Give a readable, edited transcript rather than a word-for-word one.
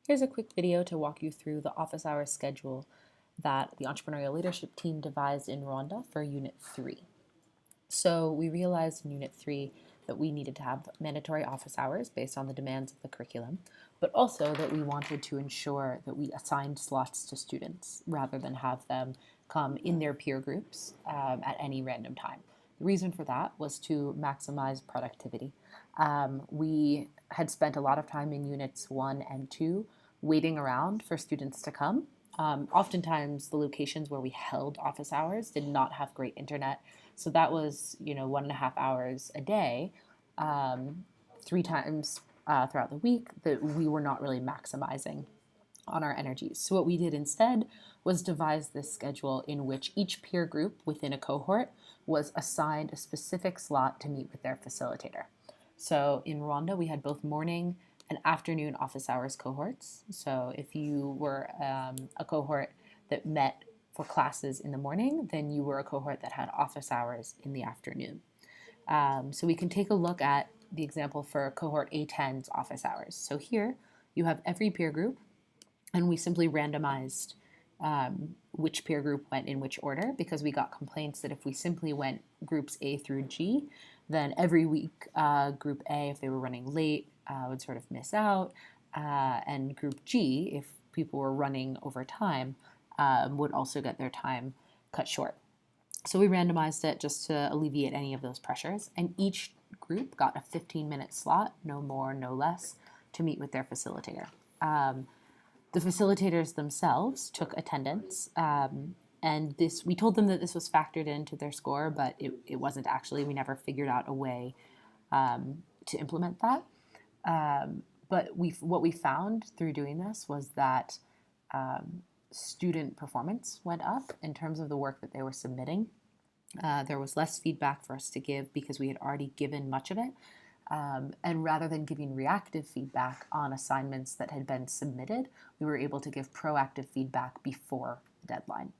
Here's a quick video to walk you through the office hours schedule that the entrepreneurial leadership team devised in Rhonda for Unit 3. So we realized in Unit 3 that we needed to have mandatory office hours based on the demands of the curriculum, but also that we wanted to ensure that we assigned slots to students rather than have them come in their peer groups at any random time. The reason for that was to maximize productivity. We had spent a lot of time in Units 1 and 2 waiting around for students to come. Oftentimes, the locations where we held office hours did not have great internet, so that was 1.5 hours a day, 3 times throughout the week that we were not really maximizing on our energies. So what we did instead was devise this schedule in which each peer group within a cohort was assigned a specific slot to meet with their facilitator. So in Rwanda, we had both morning and afternoon office hours cohorts. So if you were a cohort that met for classes in the morning, then you were a cohort that had office hours in the afternoon. So we can take a look at the example for cohort A10's office hours. So here you have every peer group, and we simply randomized which peer group went in which order, because we got complaints that if we simply went groups A through G, then every week group A, if they were running late, would sort of miss out, and group G, if people were running over time, would also get their time cut short. So we randomized it just to alleviate any of those pressures, and each group got a 15-minute slot, no more, no less, to meet with their facilitator. The facilitators themselves took attendance, and we told them that this was factored into their score, but it wasn't actually. We never figured out a way to implement that. But what we found through doing this was that student performance went up in terms of the work that they were submitting. There was less feedback for us to give because we had already given much of it. And rather than giving reactive feedback on assignments that had been submitted, we were able to give proactive feedback before the deadline.